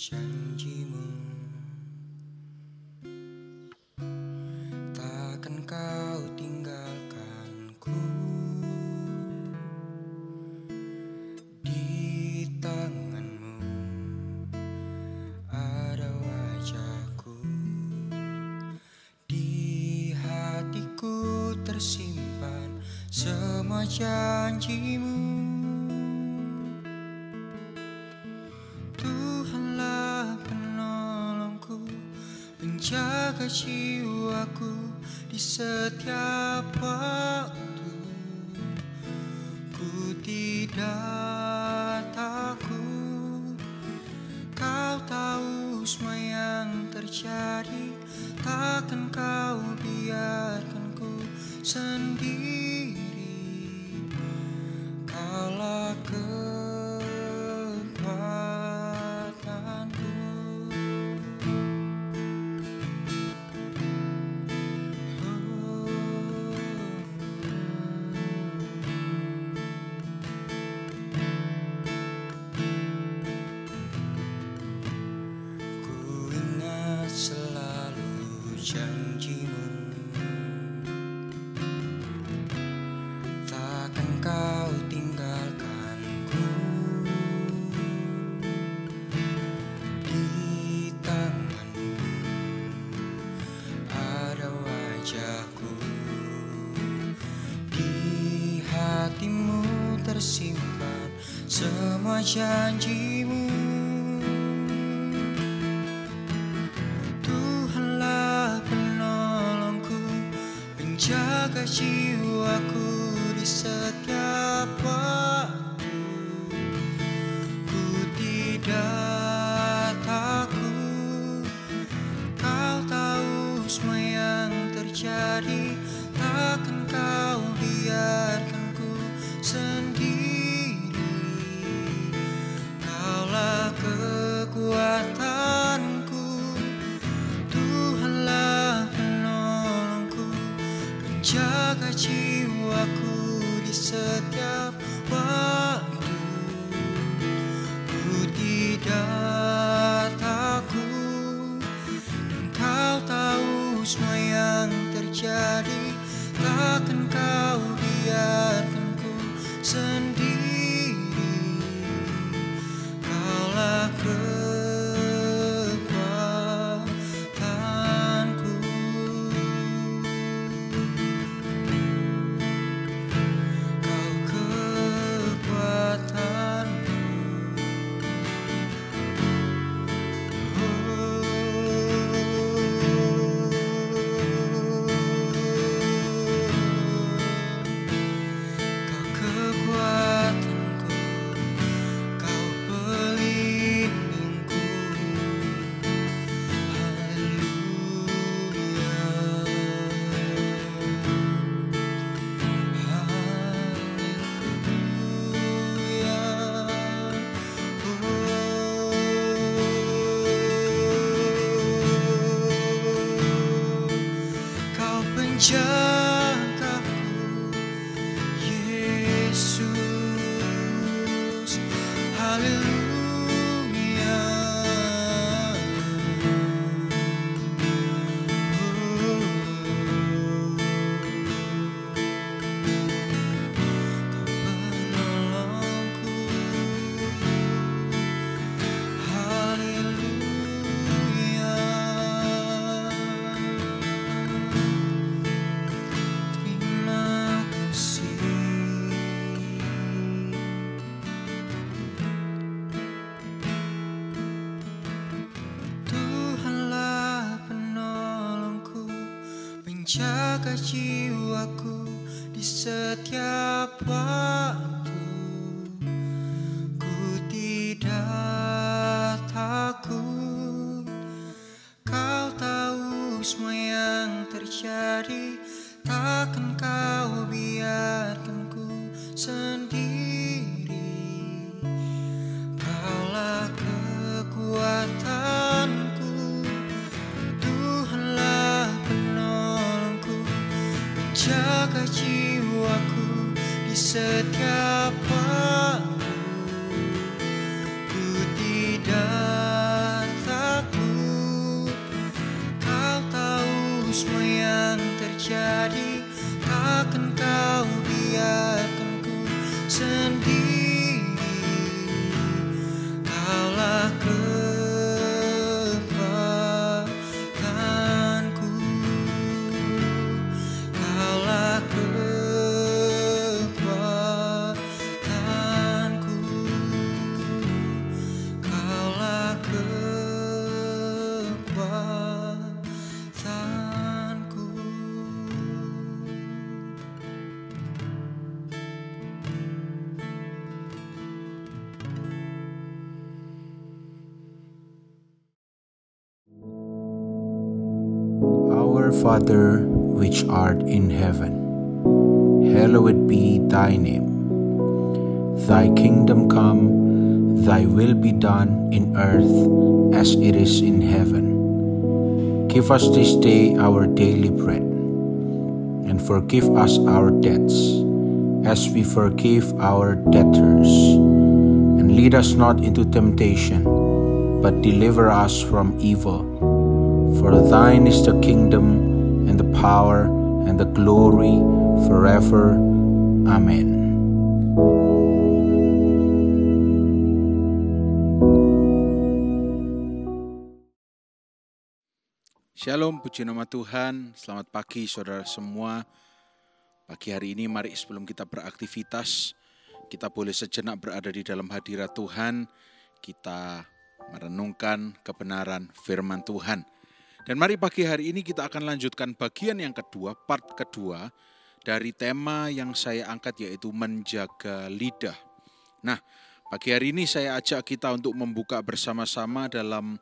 janjimu, takkan kau tinggalkanku. Di tanganmu ada wajahku, di hatiku tersimpan semua janjimu. Tuhanlah penolongku, penjaga jiwaku di setiap waktu. Ku tidak takut, kau tahu semua yang terjadi. Takkan kau biarkan ku sendiri. Kaulah kekuatanku. Ku ingat selalu janjimu, takkan kau tinggalkanku. Di tanganmu ada wajahku, di hatimu tersimpan semua janjimu. Tuhanlah penolongku, penjaga jiwaku di setiap waktu. Ku tidak takut, kau tahu semua yang terjadi. Takkan kau biarkan ku sendiri. Kaulah kekuatanku, Tuhanlah penolongku, penjaga jiwaku di setiap waktu. Ku tidak takut, dan kau tahu semua yang terjadi. Takkan kau biarkan ku sendiri. Kaulah kekuatanku. Kau kekuatanku. Kau kekuatanku, kau pelindungku. Haleluya, haleluya. Kau penjagaku, Yesus. Haleluya. Kau penolongku. Haleluya. Terima kasih. Tuhanlah penolongku, penjaga jiwaku di setiap waktu. Ku tidak takut, kau tahu semua yang terjadi. Takkan kau biarkan ku sendiri. Kaulah kekuatanku, Tuhanlah penolongku, penjaga jiwaku di setiap waktu. Ku tidak Our Father, which art in heaven, hallowed be thy name. Thy kingdom come, thy will be done in earth as it is in heaven. Give us this day our daily bread, and forgive us our debts, as we forgive our debtors. And lead us not into temptation, but deliver us from evil. For thine is the kingdom, and the power, and the glory, forever. Amen. Shalom, puji nama Tuhan. Selamat pagi saudara semua. Pagi hari ini mari sebelum kita beraktivitas, kita boleh sejenak berada di dalam hadirat Tuhan. Kita merenungkan kebenaran firman Tuhan. Dan mari pagi hari ini kita akan lanjutkan bagian yang kedua, part kedua dari tema yang saya angkat, yaitu menjaga lidah. Nah, pagi hari ini saya ajak kita untuk membuka bersama-sama dalam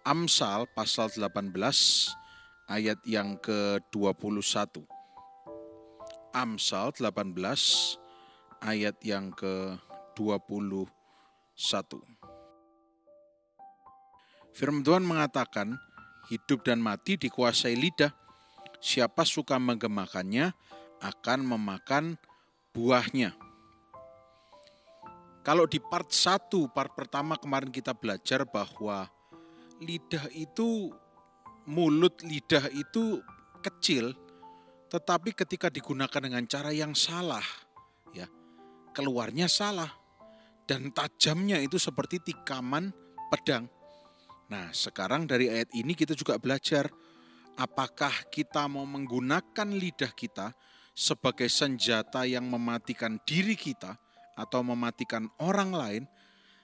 Amsal pasal 18 ayat yang ke-21. Amsal 18 ayat yang ke-21. Firman Tuhan mengatakan, hidup dan mati dikuasai lidah. Siapa suka menggemakannya akan memakan buahnya. Kalau di part 1, part pertama kemarin kita belajar bahwa lidah itu, mulut lidah itu kecil, tetapi ketika digunakan dengan cara yang salah, ya, keluarnya salah, dan tajamnya itu seperti tikaman pedang. Nah, sekarang dari ayat ini kita juga belajar, apakah kita mau menggunakan lidah kita sebagai senjata yang mematikan diri kita atau mematikan orang lain,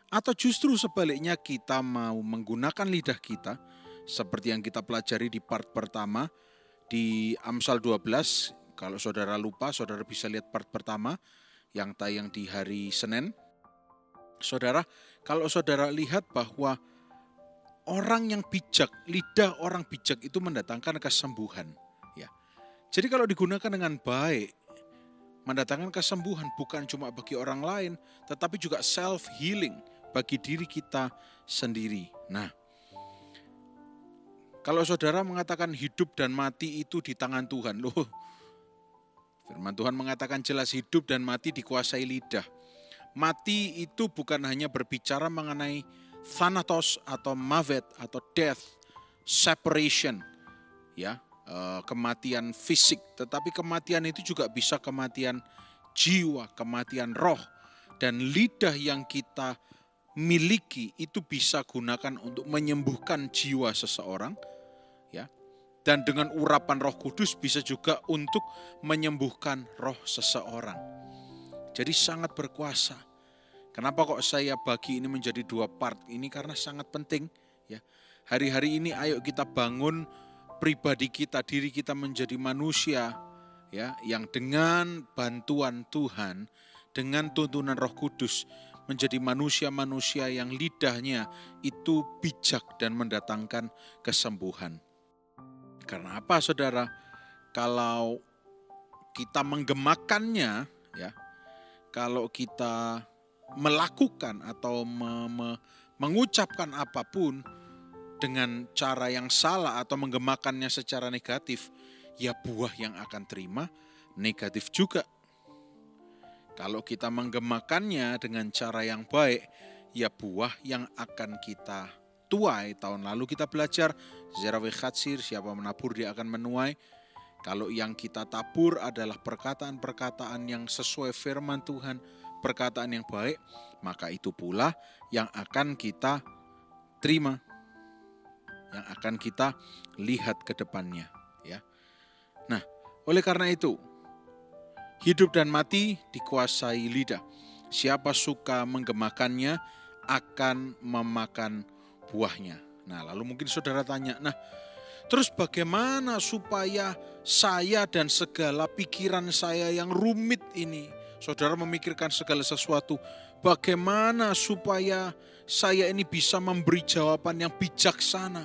atau justru sebaliknya kita mau menggunakan lidah kita seperti yang kita pelajari di part pertama di Amsal 12. Kalau saudara lupa, saudara bisa lihat part pertama yang tayang di hari Senin. Saudara, kalau saudara lihat bahwa orang yang bijak, lidah orang bijak itu mendatangkan kesembuhan. Ya. Jadi kalau digunakan dengan baik, mendatangkan kesembuhan bukan cuma bagi orang lain, tetapi juga self-healing bagi diri kita sendiri. Nah, kalau saudara mengatakan hidup dan mati itu di tangan Tuhan, loh, firman Tuhan mengatakan jelas hidup dan mati dikuasai lidah. Mati itu bukan hanya berbicara mengenai thanatos atau mavet atau death, separation, ya, kematian fisik, tetapi kematian itu juga bisa kematian jiwa, kematian roh, dan lidah yang kita miliki itu bisa gunakan untuk menyembuhkan jiwa seseorang, ya, dan dengan urapan Roh Kudus bisa juga untuk menyembuhkan roh seseorang. Jadi sangat berkuasa. Kenapa kok saya bagi ini menjadi 2 part? Ini karena sangat penting, ya. Hari-hari ini ayo kita bangun pribadi kita, diri kita menjadi manusia, ya, yang dengan bantuan Tuhan, dengan tuntunan Roh Kudus menjadi manusia-manusia yang lidahnya itu bijak dan mendatangkan kesembuhan. Karena apa, saudara? Kalau kita menggemakannya, ya, kalau kita melakukan atau mengucapkan apapun dengan cara yang salah atau menggemakannya secara negatif, ya buah yang akan terima negatif juga. Kalau kita menggemakannya dengan cara yang baik, ya buah yang akan kita tuai. Tahun lalu kita belajar, Zerawe Khatsir, siapa menabur dia akan menuai. Kalau yang kita tabur adalah perkataan-perkataan yang sesuai firman Tuhan, perkataan yang baik, maka itu pula yang akan kita terima, yang akan kita lihat ke depannya, ya. Nah, oleh karena itu, hidup dan mati dikuasai lidah. Siapa suka menggemakannya akan memakan buahnya. Nah, lalu mungkin saudara tanya, nah terus bagaimana supaya saya dan segala pikiran saya yang rumit ini, saudara memikirkan segala sesuatu, bagaimana supaya saya ini bisa memberi jawaban yang bijaksana,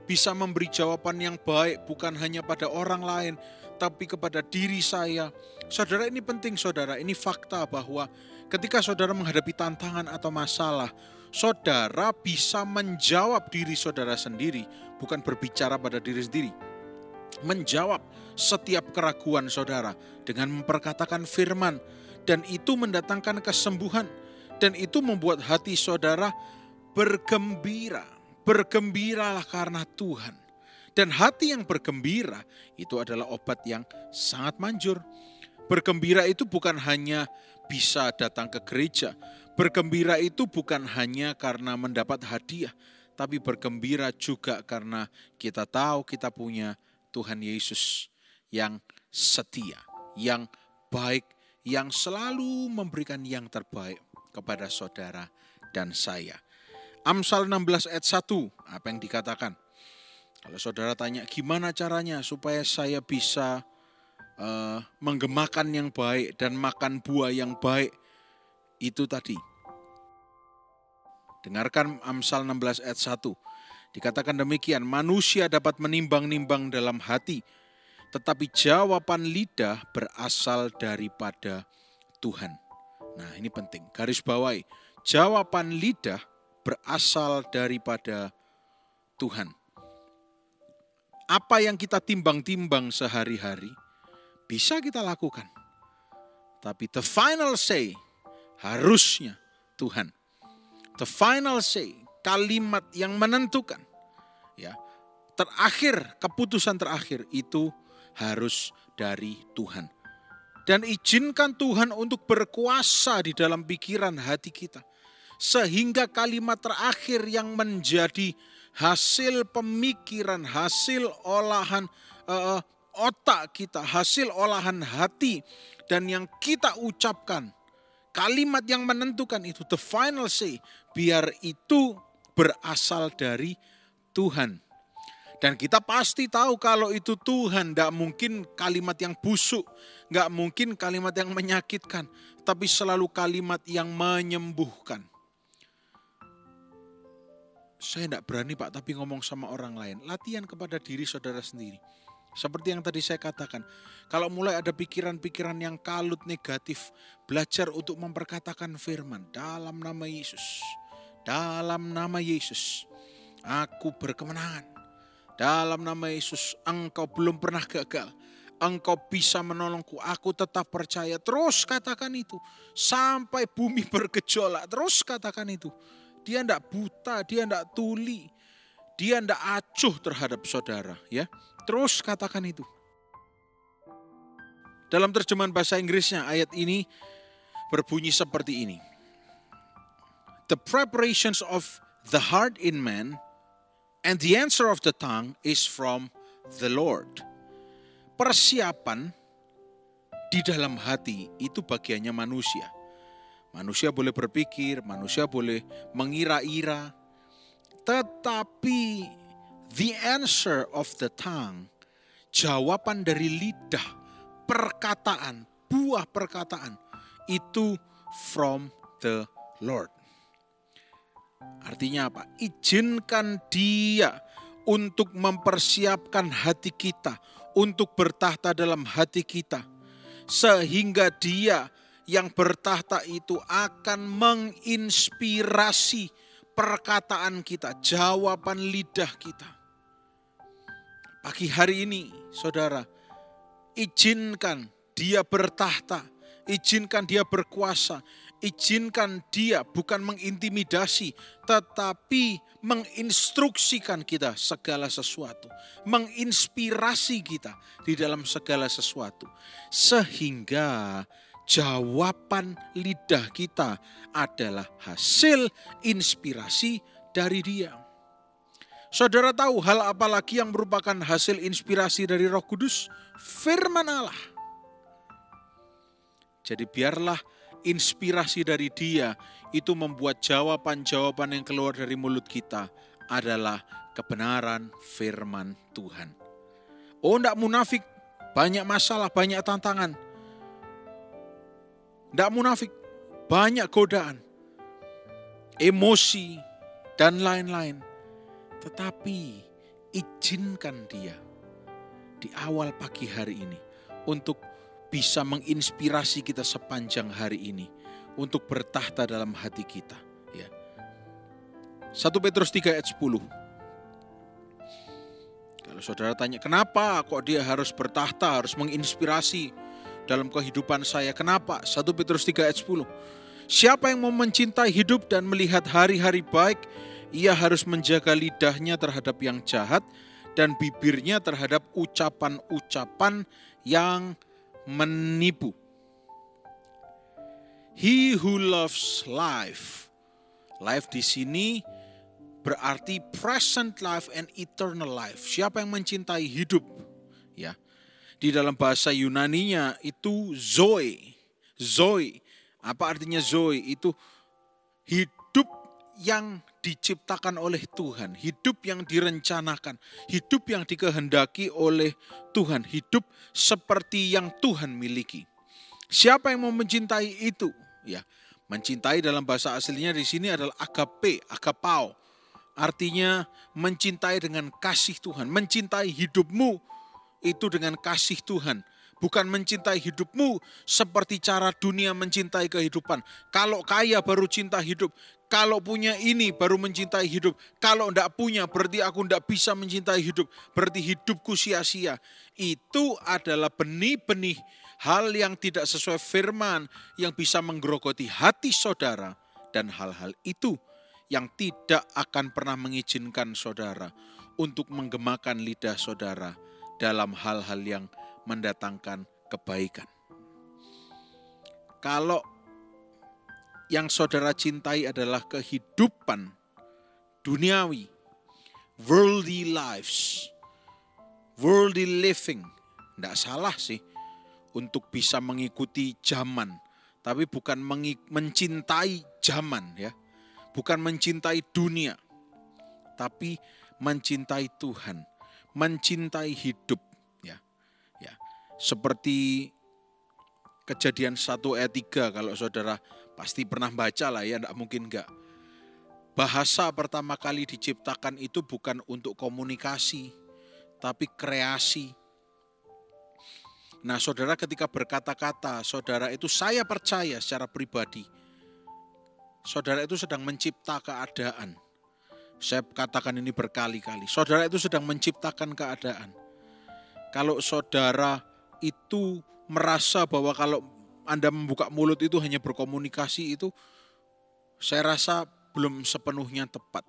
bisa memberi jawaban yang baik bukan hanya pada orang lain, tapi kepada diri saya. Saudara, ini penting saudara, ini fakta bahwa ketika saudara menghadapi tantangan atau masalah, saudara bisa menjawab diri saudara sendiri, bukan berbicara pada diri sendiri. Menjawab setiap keraguan saudara dengan memperkatakan firman, dan itu mendatangkan kesembuhan, dan itu membuat hati saudara bergembira. Bergembiralah karena Tuhan. Dan hati yang bergembira itu adalah obat yang sangat manjur. Bergembira itu bukan hanya bisa datang ke gereja. Bergembira itu bukan hanya karena mendapat hadiah, tapi bergembira juga karena kita tahu kita punya Tuhan Yesus yang setia, yang baik, yang selalu memberikan yang terbaik kepada saudara dan saya. Amsal 16 ayat 1, apa yang dikatakan? Kalau saudara tanya gimana caranya supaya saya bisa menggemakan yang baik dan makan buah yang baik, itu tadi. Dengarkan Amsal 16 ayat 1. Dikatakan demikian, manusia dapat menimbang-nimbang dalam hati, tetapi jawaban lidah berasal daripada Tuhan. Nah, ini penting, garis bawahi. Jawaban lidah berasal daripada Tuhan. Apa yang kita timbang-timbang sehari-hari bisa kita lakukan. Tapi the final say harusnya Tuhan. The final say, kalimat yang menentukan, ya, terakhir, keputusan terakhir itu harus dari Tuhan. Dan izinkan Tuhan untuk berkuasa di dalam pikiran hati kita. Sehingga kalimat terakhir yang menjadi hasil pemikiran, hasil olahan otak kita, hasil olahan hati, dan yang kita ucapkan, kalimat yang menentukan itu, the final say, biar itu berasal dari Tuhan. Dan kita pasti tahu kalau itu Tuhan, tidak mungkin kalimat yang busuk, tidak mungkin kalimat yang menyakitkan, tapi selalu kalimat yang menyembuhkan. Saya tidak berani Pak, tapi ngomong sama orang lain. Latihan kepada diri saudara sendiri. Seperti yang tadi saya katakan, kalau mulai ada pikiran-pikiran yang kalut negatif, belajar untuk memperkatakan firman, dalam nama Yesus, dalam nama Yesus, aku berkemenangan. Dalam nama Yesus, engkau belum pernah gagal. Engkau bisa menolongku, aku tetap percaya. Terus katakan itu, sampai bumi bergejolak, terus katakan itu. Dia tidak buta, dia tidak tuli, dia tidak acuh terhadap saudara. Ya, terus katakan itu. Dalam terjemahan bahasa Inggrisnya, ayat ini berbunyi seperti ini. The preparations of the heart in man and the answer of the tongue is from the Lord. Persiapan di dalam hati itu bagiannya manusia. Manusia boleh berpikir, manusia boleh mengira-ira, tetapi the answer of the tongue, jawaban dari lidah, perkataan, buah perkataan, itu from the Lord. Artinya apa? Izinkan Dia untuk mempersiapkan hati kita, untuk bertahta dalam hati kita, sehingga Dia yang bertahta itu akan menginspirasi perkataan kita, jawaban lidah kita. Pagi hari ini, saudara, izinkan Dia bertahta, izinkan Dia berkuasa, izinkan Dia bukan mengintimidasi, tetapi menginstruksikan kita segala sesuatu, menginspirasi kita di dalam segala sesuatu, sehingga jawaban lidah kita adalah hasil inspirasi dari Dia. Saudara tahu hal apa lagi yang merupakan hasil inspirasi dari Roh Kudus? Firman Allah. Jadi biarlah inspirasi dari Dia itu membuat jawaban-jawaban yang keluar dari mulut kita adalah kebenaran firman Tuhan. Oh, enggak munafik, banyak masalah, banyak tantangan. Tidak munafik, banyak godaan, emosi, dan lain-lain. Tetapi izinkan dia di awal pagi hari ini untuk bisa menginspirasi kita sepanjang hari ini untuk bertahta dalam hati kita. Ya. 1 Petrus 3 ayat 10. Kalau saudara tanya, kenapa kok dia harus bertahta, harus menginspirasi dalam kehidupan saya? Kenapa? 1 Petrus 3 ayat 10. Siapa yang mau mencintai hidup dan melihat hari-hari baik, ia harus menjaga lidahnya terhadap yang jahat dan bibirnya terhadap ucapan-ucapan yang menipu. He who loves life. Life di sini berarti present life and eternal life. Siapa yang mencintai hidup? Ya. Di dalam bahasa Yunaninya itu zoe. Zoe. Apa artinya zoe? Itu hidup yang diciptakan oleh Tuhan, hidup yang direncanakan, hidup yang dikehendaki oleh Tuhan, hidup seperti yang Tuhan miliki. Siapa yang mau mencintai itu? Ya, mencintai dalam bahasa aslinya di sini adalah agape, agapao. Artinya mencintai dengan kasih Tuhan, mencintai hidupmu itu dengan kasih Tuhan. Bukan mencintai hidupmu seperti cara dunia mencintai kehidupan. Kalau kaya baru cinta hidup. Kalau punya ini baru mencintai hidup. Kalau enggak punya berarti aku enggak bisa mencintai hidup. Berarti hidupku sia-sia. Itu adalah benih-benih hal yang tidak sesuai firman. Yang bisa menggerogoti hati saudara. Dan hal-hal itu yang tidak akan pernah mengizinkan saudara untuk menggemakan lidah saudara dalam hal-hal yang mendatangkan kebaikan. Kalau yang saudara cintai adalah kehidupan duniawi, worldly lives, worldly living, tidak salah sih untuk bisa mengikuti zaman, tapi bukan mencintai zaman ya, bukan mencintai dunia, tapi mencintai Tuhan, mencintai hidup. Seperti Kejadian 1 ayat 3 kalau saudara pasti pernah baca lah ya, tidak mungkin enggak. Bahasa pertama kali diciptakan itu bukan untuk komunikasi, tapi kreasi. Nah saudara ketika berkata-kata, saudara itu saya percaya secara pribadi, saudara itu sedang mencipta keadaan. Saya katakan ini berkali-kali, saudara itu sedang menciptakan keadaan. Kalau saudara itu merasa bahwa kalau Anda membuka mulut itu hanya berkomunikasi, itu saya rasa belum sepenuhnya tepat.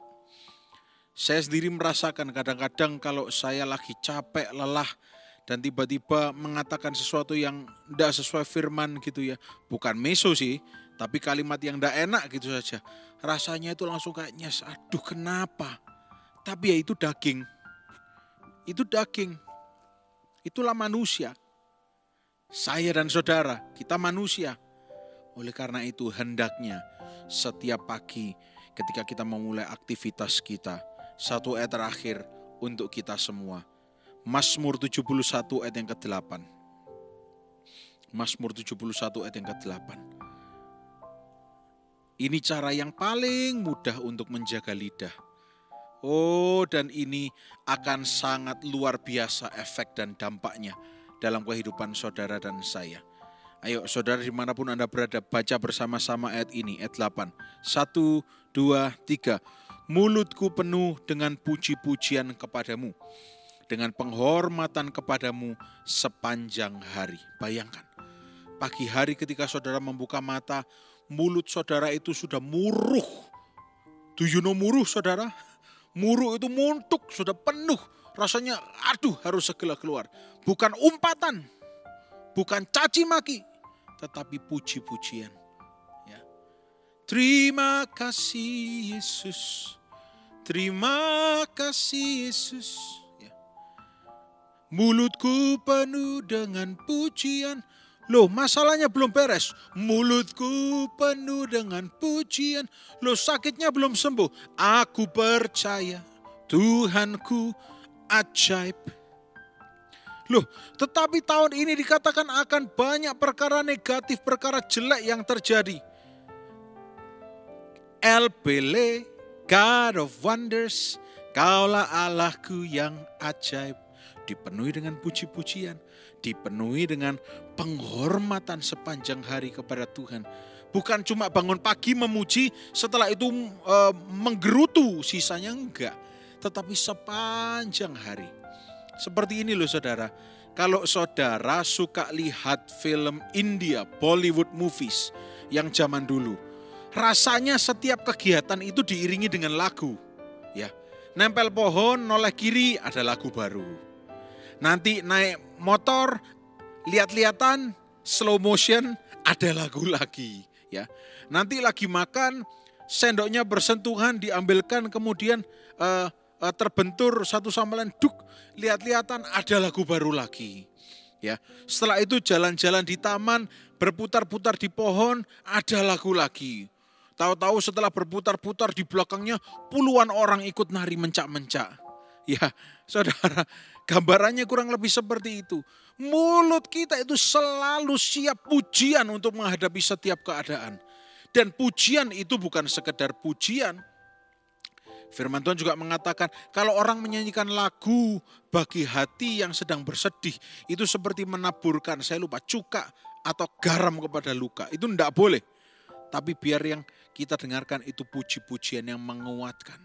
Saya sendiri merasakan kadang-kadang kalau saya lagi capek, lelah, dan tiba-tiba mengatakan sesuatu yang tidak sesuai firman gitu ya. Bukan meso sih, tapi kalimat yang tidak enak gitu saja. Rasanya itu langsung kayaknya, aduh kenapa? Tapi ya itu daging. Itu daging. Itulah manusia. Saya dan saudara, kita manusia. Oleh karena itu hendaknya setiap pagi ketika kita memulai aktivitas kita, satu ayat terakhir untuk kita semua. Mazmur 71 ayat yang ke-8. Mazmur 71 ayat yang ke-8. Ini cara yang paling mudah untuk menjaga lidah. Oh, dan ini akan sangat luar biasa efek dan dampaknya dalam kehidupan saudara dan saya. Ayo saudara dimanapun Anda berada, baca bersama-sama ayat ini, ayat 8. 1, 2, 3. Mulutku penuh dengan puji-pujian kepadamu, dengan penghormatan kepadamu sepanjang hari. Bayangkan, pagi hari ketika saudara membuka mata, mulut saudara itu sudah muruh. Do you know muruh saudara? Muruh itu muntuk, sudah penuh. Rasanya aduh harus segera keluar. Bukan umpatan, bukan caci maki, tetapi puji-pujian. Ya. Terima kasih Yesus, terima kasih Yesus. Ya. Mulutku penuh dengan pujian. Loh, masalahnya belum beres. Mulutku penuh dengan pujian. Loh, sakitnya belum sembuh. Aku percaya Tuhanku ajaib. Loh, tetapi tahun ini dikatakan akan banyak perkara negatif, perkara jelek yang terjadi. El Bele, God of Wonders, Kaulah Allahku yang ajaib. Dipenuhi dengan puji-pujian, dipenuhi dengan penghormatan sepanjang hari kepada Tuhan. Bukan cuma bangun pagi memuji, setelah itu menggerutu, sisanya enggak. Tetapi sepanjang hari. Seperti ini loh saudara, kalau saudara suka lihat film India, Bollywood movies yang zaman dulu, rasanya setiap kegiatan itu diiringi dengan lagu. Ya, nempel pohon, noleh kiri, ada lagu baru. Nanti naik motor, lihat-lihatan, slow motion, ada lagu lagi. Ya, nanti lagi makan, sendoknya bersentuhan, diambilkan, kemudian terbentur satu sama lain, duk, lihat-lihatan, ada lagu baru lagi. Ya, setelah itu jalan-jalan di taman, berputar-putar di pohon, ada lagu lagi. Tahu-tahu setelah berputar-putar di belakangnya puluhan orang ikut nari mencak-mencak. Ya, saudara, gambarannya kurang lebih seperti itu. Mulut kita itu selalu siap pujian untuk menghadapi setiap keadaan. Dan pujian itu bukan sekedar pujian. Firman Tuhan juga mengatakan, kalau orang menyanyikan lagu bagi hati yang sedang bersedih, itu seperti menaburkan, saya lupa, cuka atau garam kepada luka. Itu tidak boleh. Tapi biar yang kita dengarkan itu puji-pujian yang menguatkan.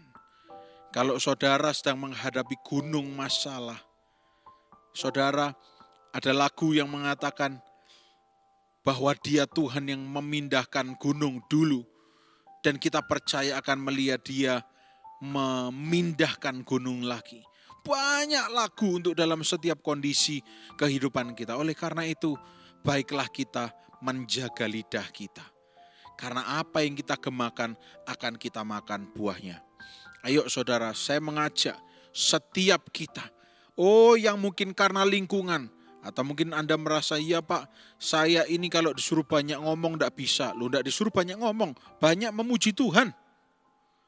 Kalau saudara sedang menghadapi gunung masalah, saudara ada lagu yang mengatakan bahwa Dia Tuhan yang memindahkan gunung dulu. Dan kita percaya akan melihat Dia memindahkan gunung lagi. Banyak lagu untuk dalam setiap kondisi kehidupan kita. Oleh karena itu, baiklah kita menjaga lidah kita. Karena apa yang kita gemakan akan kita makan buahnya. Ayo saudara, saya mengajak setiap kita. Yang mungkin karena lingkungan. Atau mungkin Anda merasa, ya Pak, saya ini kalau disuruh banyak ngomong tidak bisa. Loh, tidak disuruh banyak ngomong, banyak memuji Tuhan.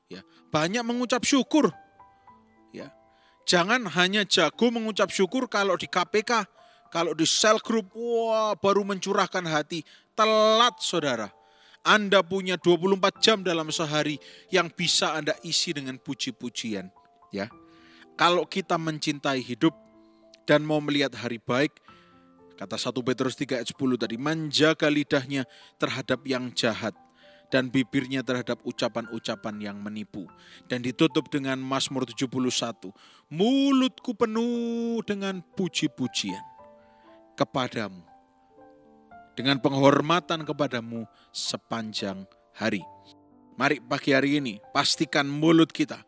Ya, banyak mengucap syukur. Ya, jangan hanya jago mengucap syukur kalau di KPK, kalau di sel group, baru mencurahkan hati. Telat saudara. Anda punya 24 jam dalam sehari yang bisa Anda isi dengan puji-pujian. Ya, kalau kita mencintai hidup dan mau melihat hari baik, kata 1 Petrus 3 ayat 10 tadi, menjaga lidahnya terhadap yang jahat dan bibirnya terhadap ucapan-ucapan yang menipu. Dan ditutup dengan Mazmur 71, mulutku penuh dengan puji-pujian kepadamu, dengan penghormatan kepadamu sepanjang hari. Mari pagi hari ini pastikan mulut kita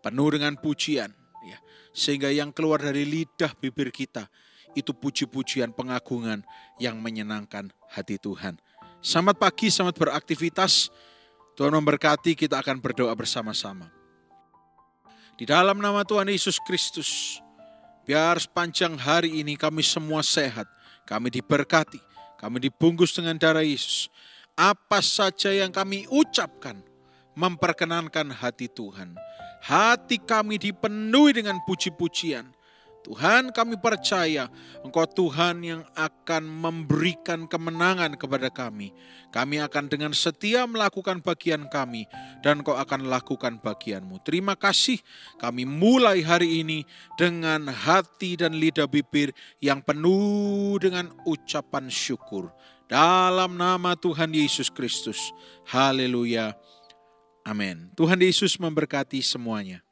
penuh dengan pujian, ya, sehingga yang keluar dari lidah bibir kita itu puji-pujian pengagungan yang menyenangkan hati Tuhan. Selamat pagi, selamat beraktivitas. Tuhan memberkati, kita akan berdoa bersama-sama. Di dalam nama Tuhan Yesus Kristus, biar sepanjang hari ini kami semua sehat, kami diberkati, kami dibungkus dengan darah Yesus. Apa saja yang kami ucapkan memperkenankan hati Tuhan. Hati kami dipenuhi dengan puji-pujian. Tuhan, kami percaya Engkau Tuhan yang akan memberikan kemenangan kepada kami. Kami akan dengan setia melakukan bagian kami dan Engkau akan lakukan bagian-Mu. Terima kasih, kami mulai hari ini dengan hati dan lidah bibir yang penuh dengan ucapan syukur. Dalam nama Tuhan Yesus Kristus. Haleluya. Amin. Tuhan Yesus memberkati semuanya.